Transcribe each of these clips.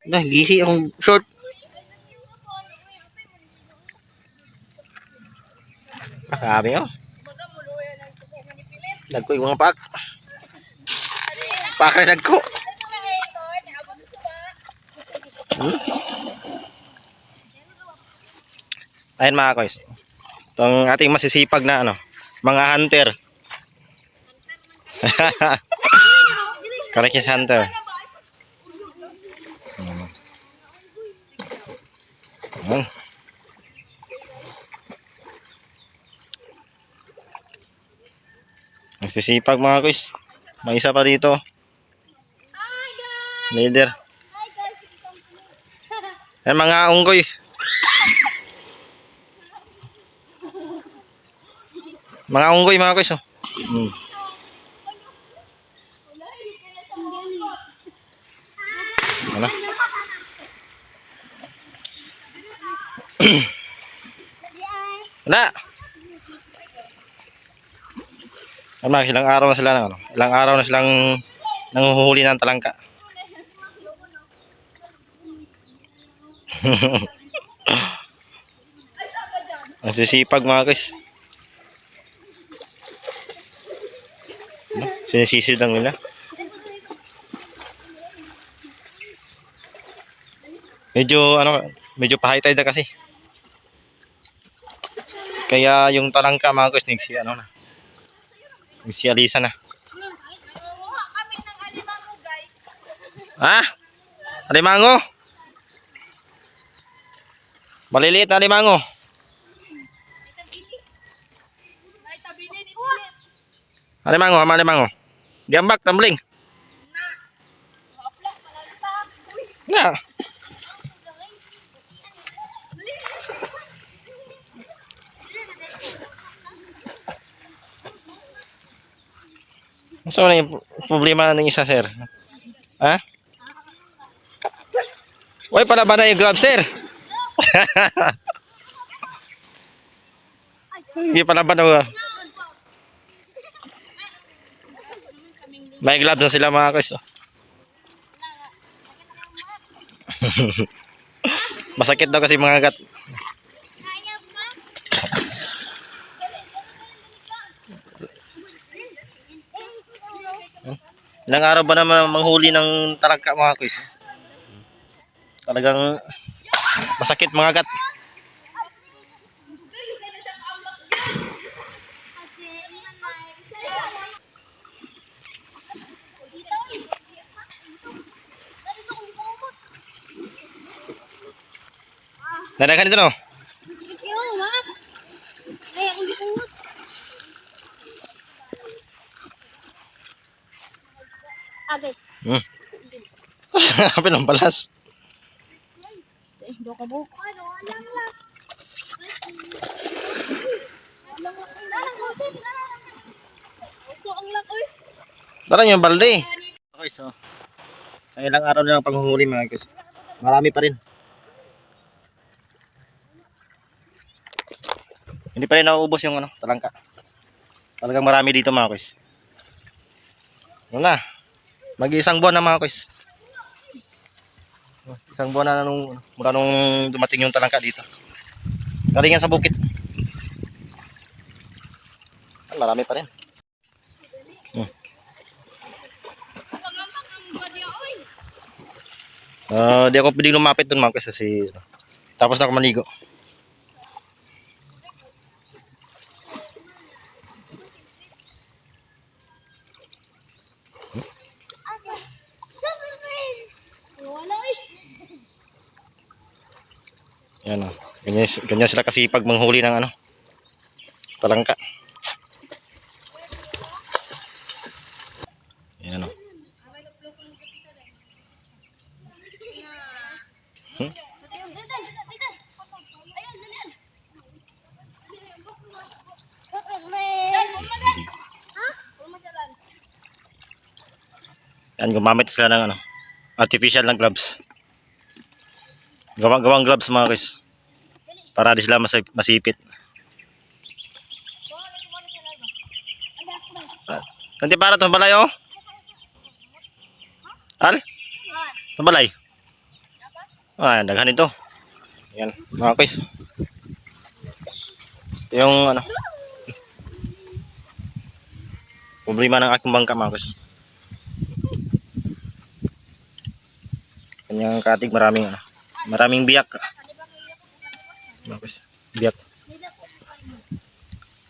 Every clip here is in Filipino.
Nah, gisi akong short. Grabe oh. Nagko yung mga pak. Pakay nagko. Ayan mga koys. Itong ating masisipag na ano, mga hunter. Karekis hunter. Ayan. Masisipag mga koys. May isa pa dito. Leader. Ayan mga unggoy. Mga unggoy mga koys oh. Ano? Wala. Ano, ilang araw na sila ano? Ilang araw na silang nanguhuli ng talangka. Ang sisipag mga guys. Sinisisid lang nila. Medyo pa-high tide na kasi. Kaya yung talangka mga guys, nagsialisa na. Ha? Alimango? Maliliit na alimango. Alimango, alimango. Diambak, tumbling. Na. So, ano yung problema ng isa, sir? Ha? Uy, palaban na yung gloves, sir. Hindi palaban na. May gloves na sila mga guys. Masakit daw kasi mga gat. Ilang araw ba naman manghuli ng talangka mga guys? Talagang masakit mga gat. Nadagan dito no? Agad. Apa nang balas? Doka mo. Ano, lang lang. So ang lang oy. Tara yung balde. Okay, so sa ilang araw na lang panghuhuli mga guys. Marami pa rin. Hindi pa rin nauubos yung ano, talangka. Talagang marami dito mga guys. Ano na? Mag-iisang buwan na mga guys. Isang buwan na mula nung dumating yung talangka dito. Galing sa bukit. Marami pa rin. Di ako pwedeng lumapit doon mga guys kasi tapos na ako maligo. Yan o. Ganyan sila kasi pag manghuli ng ano, talangka. Yan o. Yan, gumamit sila ng ano, artificial na gloves. Gawang gloves mga guys. Para di sila masipit. Nanti para itong balay oh. Al? Itong balay. Ah, daghan ito. Yan, mga guys. Ito yung ano, problema ng aking bangka mga guys. Kanyang katig maraming biyak. Mga guys, biyak.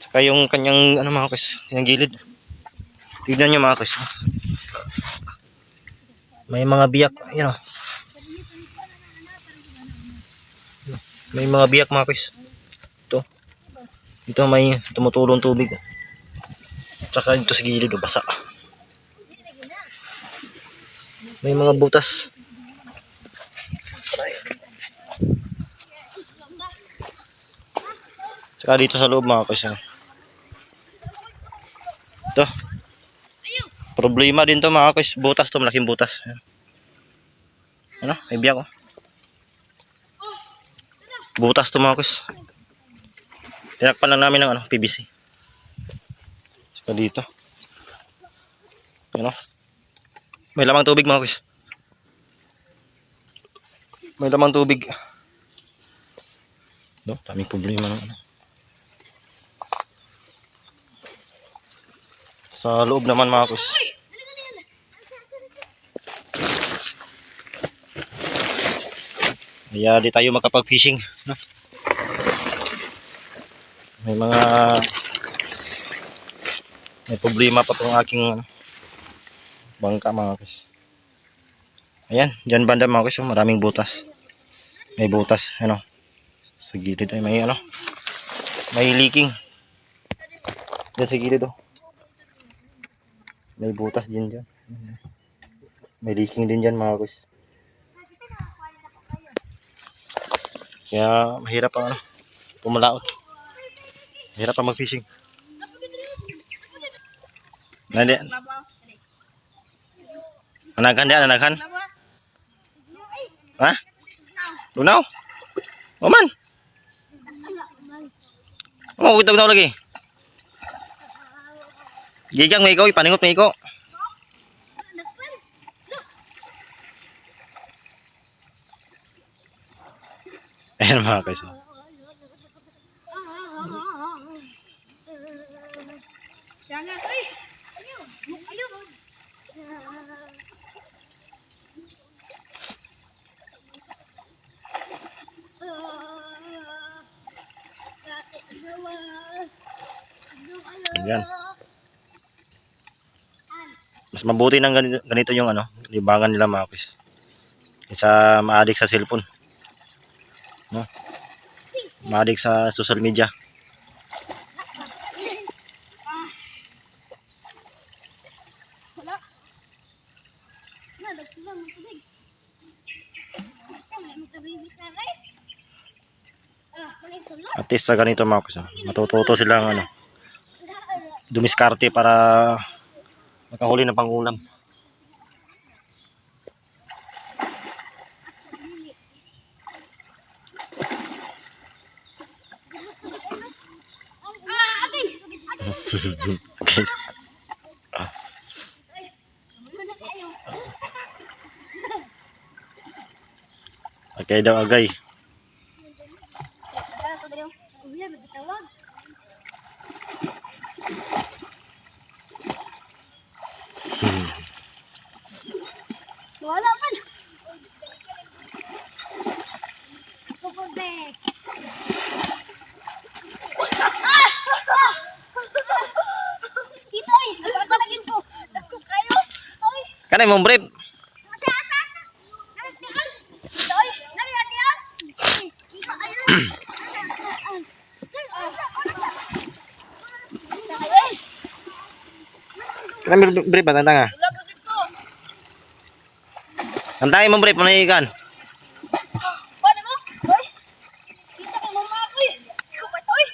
Saka yung kanyang ano mga guys, kanyang gilid. Tignan nyo mga guys. May mga biyak, yun o. May mga biyak mga guys. Ito may tumutulong tubig. Tsaka dito sa gilid o, basa. May mga butas. Tsaka dito sa loob mga guys. Ito. Problema din to mga guys. Butas to, malaking butas. Ano? May biyak o. Butas to mga guys. Tinakpan lang namin ng ano, PVC. Tsaka dito. Ano? May lamang tubig mga guys. May lamang tubig. No, daming problema ng ano. Sa loob naman mga guys. Kaya di tayo makapag-fishing, no? May problema pa tong aking ano, bangka mga guys. Ayan, dyan banda mga guys, maraming butas. May butas, ano. Sa gilid ay may ano. May leaking. Diyan sa gilid oh. May butas din dyan. May leaking din dyan mga guys. Kaya mahirap ang ano, pumalaot. Mahirap ang mag-fishing. Nandi. Anaghan dia, anaghan. Ha? Lunaw? Oman. Oh, kitag daw lagi. Gigang may ikaw, ipaningot may ikaw. Ayan mga guys. Jangan, oi. Ayo, ayo. Ayan. Mas mabuti ng ganito yung ano, libangan nila mga guys. Kaysa ma-addict sa cellphone. No? Ma-addict sa social media. Wala. Na, dagdag mo tubig. Saan mo tubig sa ray? Wala solo. At least sa ganito mga guys, matututo silang ano, dumiskarte para makahuli ng pangulam. Okay. Okay daw agay. Wala man. Kupubek. Kitoy, nagpapanagin ko. Dako kayo. Oy. Kanay mong brief. Kitoy, naliyatian. Ikaw ayun. Kanay brief ba tanga? Antayin mong brief manahigan. Paano mo? Oy. Kita ko mama ko eh. Ikaw ba toy?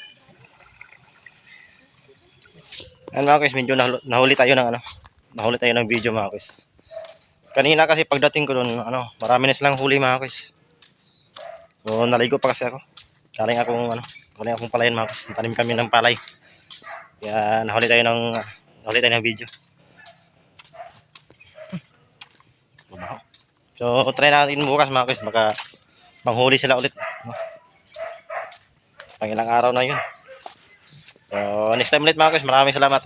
Ayan mga guys, medyo nahuli tayo ng ano, nahuli tayo ng video mga guys. Kanina kasi pagdating ko doon, ano, marami na silang huli mga guys. So naligo pa kasi ako. Galing akong palayan mga guys. Tanim kami ng palay. Kaya nahuli tayo ng video. So try natin bukas mga guys, baka manghuli sila ulit. Pang ilang araw na yun. So, next time ulit mga guys. Maraming salamat.